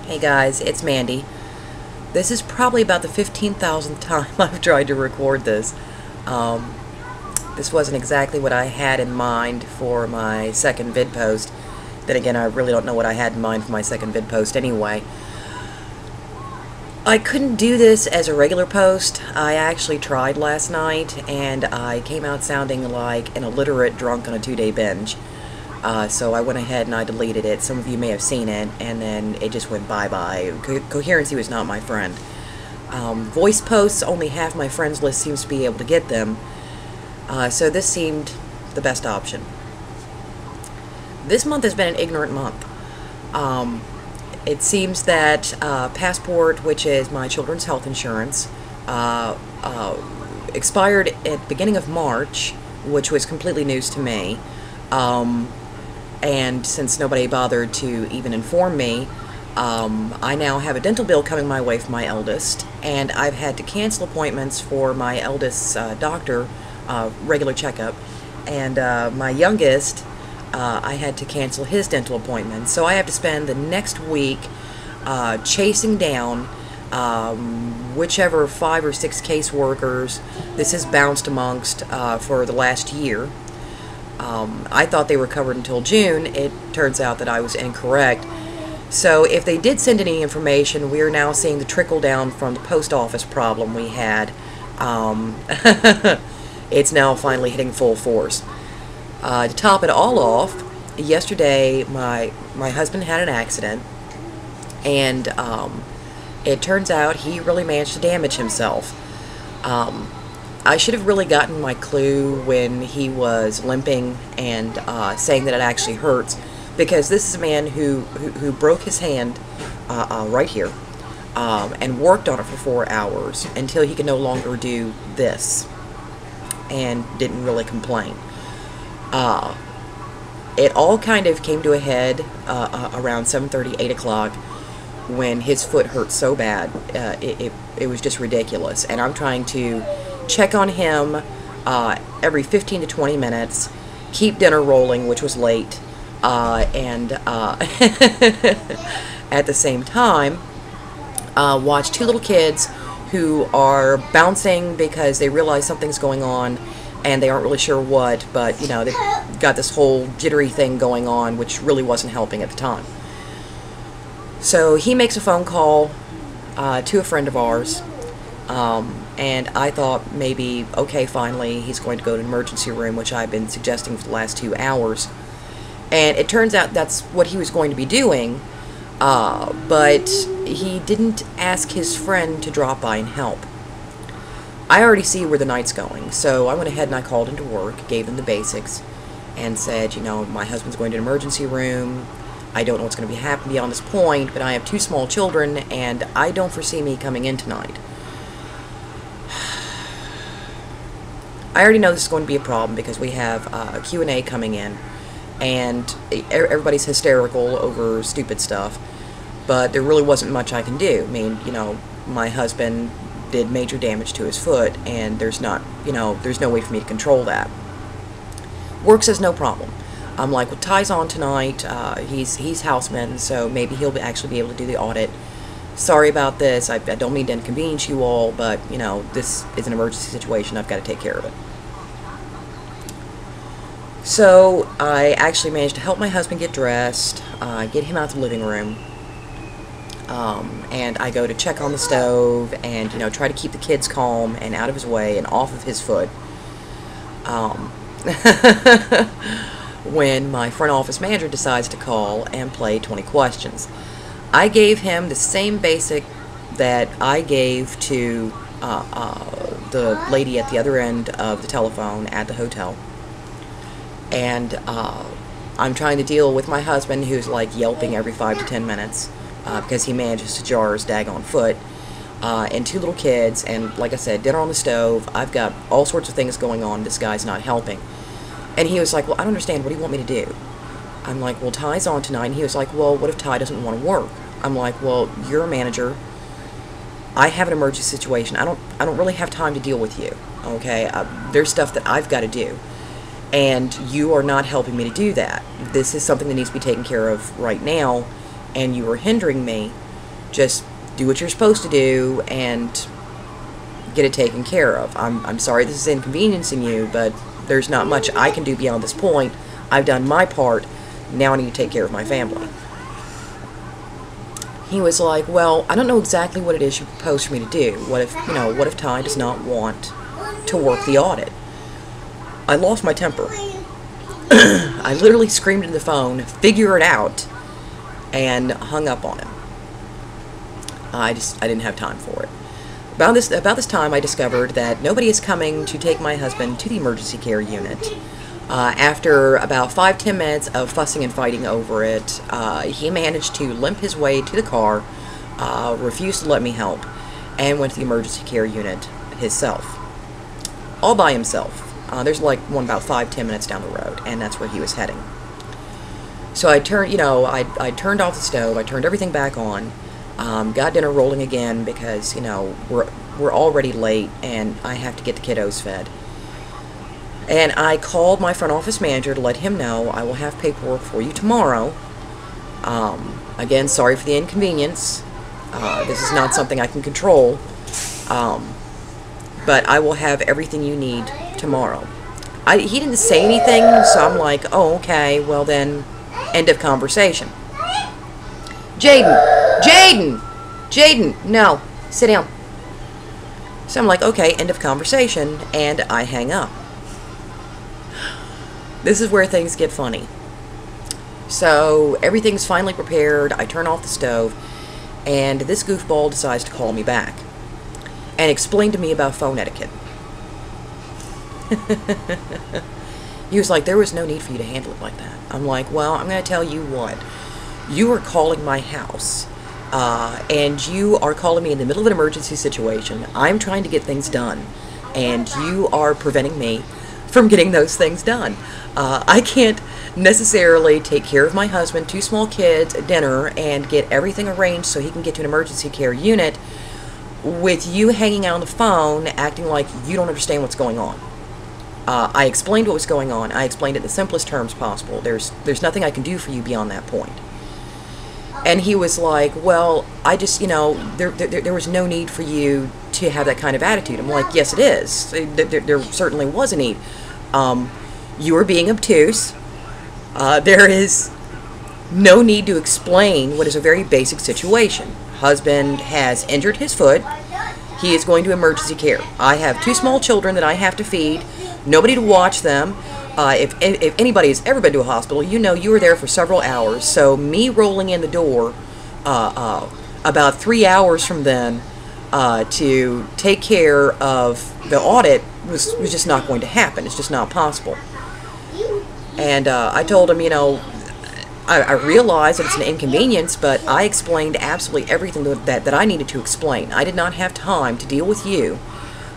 Hey guys, it's Mandy. This is probably about the 15,000th time I've tried to record this. This wasn't exactly what I had in mind for my second vid post. Then again, I really don't know what I had in mind for my second vid post anyway. I couldn't do this as a regular post. I actually tried last night, and I came out sounding like an illiterate drunk on a 2-day binge. So I went ahead and I deleted it. Some of you may have seen it, and then it just went bye-bye. Coherency was not my friend. Voice posts, only half my friends list seems to be able to get them. So this seemed the best option. This month has been an ignorant month. It seems that Passport, which is my children's health insurance, expired at the beginning of March, which was completely news to me. And since nobody bothered to even inform me, I now have a dental bill coming my way for my eldest, and I've had to cancel appointments for my eldest's doctor, regular checkup, and my youngest, I had to cancel his dental appointment. So I have to spend the next week chasing down whichever 5 or 6 caseworkers this has bounced amongst for the last year. I thought they were covered until June. It turns out that I was incorrect. So if they did send any information, we are now seeing the trickle down from the post office problem we had. It's now finally hitting full force. To top it all off, yesterday my husband had an accident, and it turns out he really managed to damage himself. I should have really gotten my clue when he was limping and saying that it actually hurts, because this is a man who broke his hand right here and worked on it for 4 hours until he could no longer do this, and didn't really complain. It all kind of came to a head around 7:30, 8 o'clock, when his foot hurt so bad. It was just ridiculous, and I'm trying to check on him every 15 to 20 minutes, keep dinner rolling, which was late, and at the same time watch 2 little kids who are bouncing because they realize something's going on and they aren't really sure what, but you know, they've got this whole jittery thing going on, which really wasn't helping at the time. So he makes a phone call to a friend of ours, and I thought maybe, okay, finally he's going to go to an emergency room, which I've been suggesting for the last 2 hours. And it turns out that's what he was going to be doing, but he didn't ask his friend to drop by and help. I already see where the night's going, so I went ahead and I called into work, gave them the basics, and said, you know, my husband's going to an emergency room. I don't know what's going to be happening beyond this point, but I have 2 small children, and I don't foresee me coming in tonight. I already know this is going to be a problem because we have a Q&A coming in, and everybody's hysterical over stupid stuff, but there really wasn't much I can do. I mean, you know, my husband did major damage to his foot, and there's not, you know, there's no way for me to control that. Work says no problem. I'm like, well, Ty's on tonight. He's houseman, so maybe he'll actually be able to do the audit. Sorry about this. I don't mean to inconvenience you all, but, you know, this is an emergency situation. I've got to take care of it. So I actually managed to help my husband get dressed, get him out the living room, and I go to check on the stove and, you know, try to keep the kids calm and out of his way and off of his foot. When my front office manager decides to call and play 20 questions. I gave him the same basic that I gave to the lady at the other end of the telephone at the hotel. And I'm trying to deal with my husband, who's like yelping every 5 to 10 minutes because he manages to jar his daggone foot, and 2 little kids, and like I said, dinner on the stove. I've got all sorts of things going on. This guy's not helping. And he was like, well, I don't understand. What do you want me to do? I'm like, well, Ty's on tonight. And he was like, well, what if Ty doesn't want to work? I'm like, well, you're a manager. I have an emergency situation. I don't really have time to deal with you. Okay? There's stuff that I've got to do. And you are not helping me to do that. This is something that needs to be taken care of right now, and you are hindering me Just do what you're supposed to do and get it taken care of. I'm sorry this is inconveniencing you, but there's not much I can do beyond this point. I've done my part. Now I need to take care of my family. He was like, well, I don't know exactly what it is you propose for me to do. What if Ty does not want to work the audit? I lost my temper. I literally screamed into the phone, figure it out, and hung up on him. I didn't have time for it. About this time, I discovered that nobody is coming to take my husband to the emergency care unit. After about 5-10 minutes of fussing and fighting over it, he managed to limp his way to the car, refused to let me help, and went to the emergency care unit himself. All by himself. There's like one about 5-10 minutes down the road, and that's where he was heading. So I turned off the stove, I turned everything back on, got dinner rolling again because, we're already late and I have to get the kiddos fed. And I called my front office manager to let him know I will have paperwork for you tomorrow. Again, sorry for the inconvenience. This is not something I can control. But I will have everything you need tomorrow. He didn't say anything, so I'm like, oh, okay, well then, end of conversation. Jaden, no, sit down. So I'm like, okay, end of conversation, and I hang up. This is where things get funny. So everything's finally prepared, I turn off the stove, and this goofball decides to call me back and explain to me about phone etiquette. He was like, there was no need for you to handle it like that. I'm like, well, I'm going to tell you what. You are calling my house, and you are calling me in the middle of an emergency situation. I'm trying to get things done, and you are preventing me from getting those things done. I can't necessarily take care of my husband, 2 small kids, dinner, and get everything arranged so he can get to an emergency care unit with you hanging out on the phone acting like you don't understand what's going on. I explained what was going on. I explained it in the simplest terms possible. There's nothing I can do for you beyond that point. And he was like, well, I just, there was no need for you to have that kind of attitude. I'm like, yes, it is. There certainly was a need. You were being obtuse. There is no need to explain what is a very basic situation. Husband has injured his foot. He is going to emergency care. I have 2 small children that I have to feed. Nobody to watch them. If anybody has ever been to a hospital, you were there for several hours. So me rolling in the door about 3 hours from then to take care of the audit was just not going to happen. It's just not possible. And I told him, I realize that it's an inconvenience, but I explained absolutely everything that I needed to explain. I did not have time to deal with you.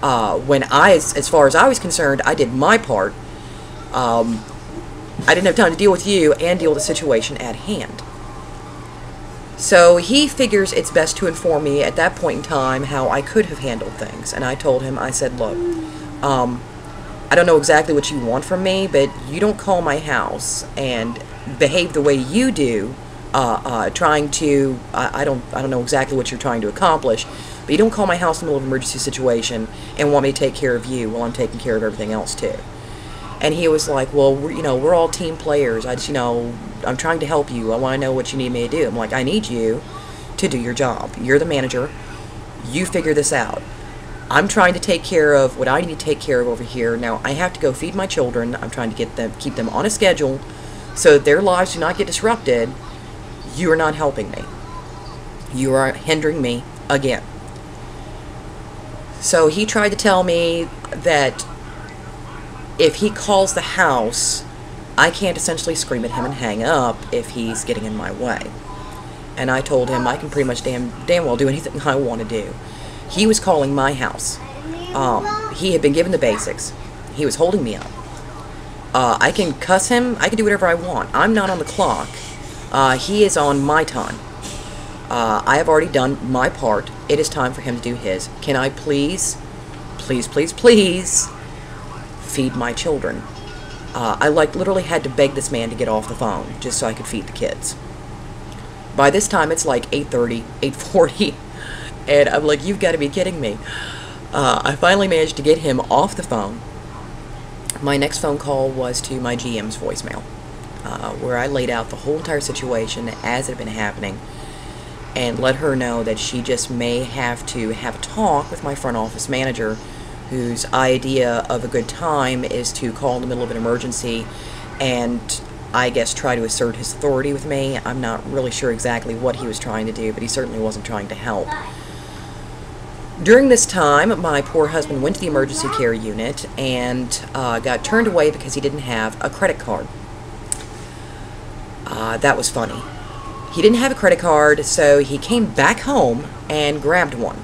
When as far as I was concerned, I did my part. I didn't have time to deal with you and deal with the situation at hand. So he figures it's best to inform me at that point in time how I could have handled things. And I told him, I said, look, I don't know exactly what you want from me, but you don't call my house and behave the way you do, trying to, I don't know exactly what you're trying to accomplish, but you don't call my house in the middle of an emergency situation and want me to take care of you while I'm taking care of everything else too. And he was like, well, we're all team players. I'm trying to help you. I want to know what you need me to do. I'm like, I need you to do your job. You're the manager. You figure this out. I'm trying to take care of what I need to take care of over here. Now, I have to go feed my children. I'm trying to keep them on a schedule so that their lives do not get disrupted. You are not helping me. You are hindering me again. So he tried to tell me that if he calls the house, I can't essentially scream at him and hang up if he's getting in my way. And I told him I can pretty much damn well do anything I want to do. He was calling my house. He had been given the basics. He was holding me up. I can cuss him. I can do whatever I want. I'm not on the clock. He is on my time. I have already done my part. It is time for him to do his. Can I please feed my children? I literally had to beg this man to get off the phone just so I could feed the kids. By this time, it's like 8:30, 8:40, and I'm like, you've got to be kidding me. I finally managed to get him off the phone. My next phone call was to my GM's voicemail, where I laid out the whole entire situation as it had been happening, and let her know that she just may have to have a talk with my front office manager, whose idea of a good time is to call in the middle of an emergency and, I guess, try to assert his authority with me. I'm not really sure exactly what he was trying to do, but he certainly wasn't trying to help. During this time, my poor husband went to the emergency care unit and got turned away because he didn't have a credit card. That was funny. He didn't have a credit card, so he came back home and grabbed one.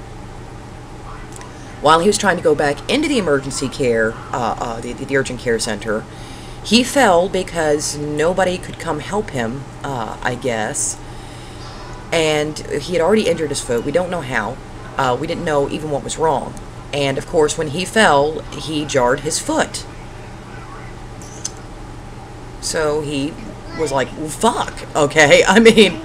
While he was trying to go back into the emergency care, the urgent care center, he fell because nobody could come help him, I guess. And he had already injured his foot. We don't know how. We didn't know even what was wrong. And, of course, when he fell, he jarred his foot. So he was like, well, fuck, okay? I mean,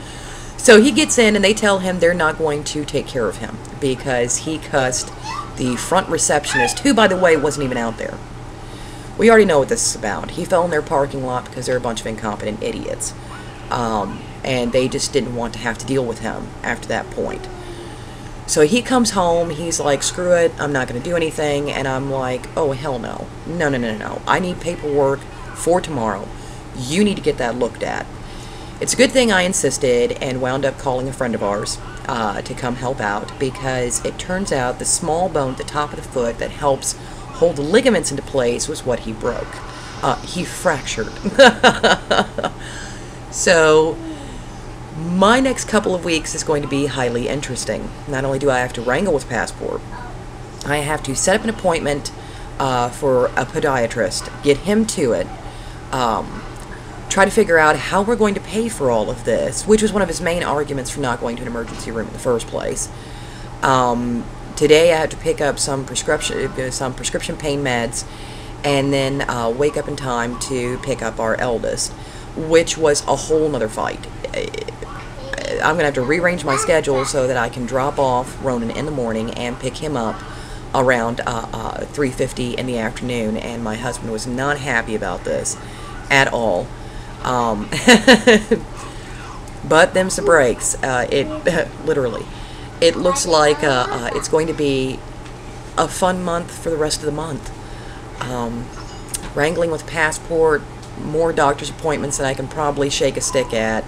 so he gets in and they tell him they're not going to take care of him because he cussed the front receptionist, who, by the way, wasn't even out there. We already know what this is about. He fell in their parking lot because they're a bunch of incompetent idiots. And they just didn't want to have to deal with him after that point. So he comes home, he's like, screw it, I'm not going to do anything. And I'm like, oh, hell no. No, no, no, no. I need paperwork for tomorrow. You need to get that looked at. It's a good thing I insisted and wound up calling a friend of ours to come help out, because it turns out the small bone at the top of the foot that helps hold the ligaments into place was what he broke. He fractured. So my next couple of weeks is going to be highly interesting. Not only do I have to wrangle with Passport, I have to set up an appointment for a podiatrist, get him to it, try to figure out how we're going to pay for all of this, which was one of his main arguments for not going to an emergency room in the first place. Today I had to pick up some prescription pain meds, and then wake up in time to pick up our eldest, which was a whole nother fight. I'm going to have to rearrange my schedule so that I can drop off Ronan in the morning and pick him up around 3:50 in the afternoon, and my husband was not happy about this at all. But them's the breaks. Literally, it looks like it's going to be a fun month for the rest of the month. Wrangling with Passport, more doctor's appointments than I can probably shake a stick at,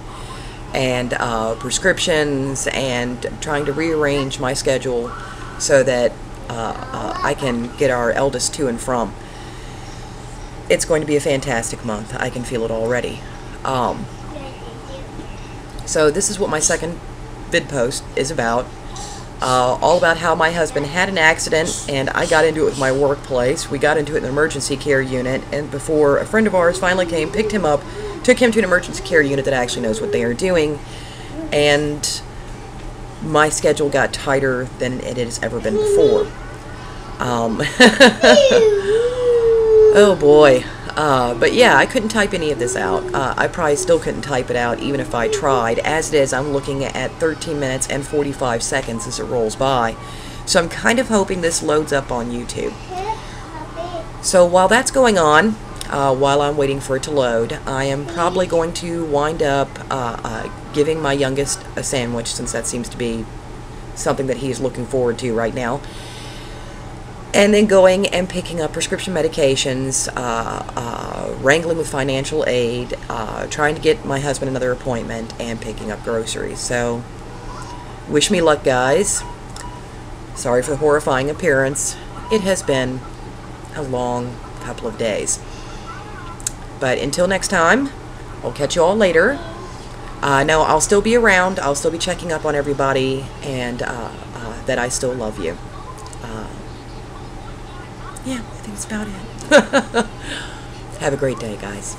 and prescriptions, and trying to rearrange my schedule so that I can get our eldest to and from. It's going to be a fantastic month. I can feel it already. So this is what my second Vidpost is about. All about how my husband had an accident, and I got into it with my workplace. We got into it in the emergency care unit, and before a friend of ours finally came, picked him up, took him to an emergency care unit that actually knows what they are doing, and my schedule got tighter than it has ever been before. Oh boy. But yeah, I couldn't type any of this out. I probably still couldn't type it out even if I tried. As it is, I'm looking at 13 minutes and 45 seconds as it rolls by. So I'm kind of hoping this loads up on YouTube. So while that's going on, while I'm waiting for it to load, I am probably going to wind up giving my youngest a sandwich, since that seems to be something that he's looking forward to right now. And then going and picking up prescription medications, wrangling with financial aid, trying to get my husband another appointment, and picking up groceries. So, wish me luck, guys. Sorry for the horrifying appearance. It has been a long couple of days. But until next time, I'll catch you all later. No, I'll still be around. I'll still be checking up on everybody, and that I still love you. Yeah, I think that's about it. Have a great day, guys.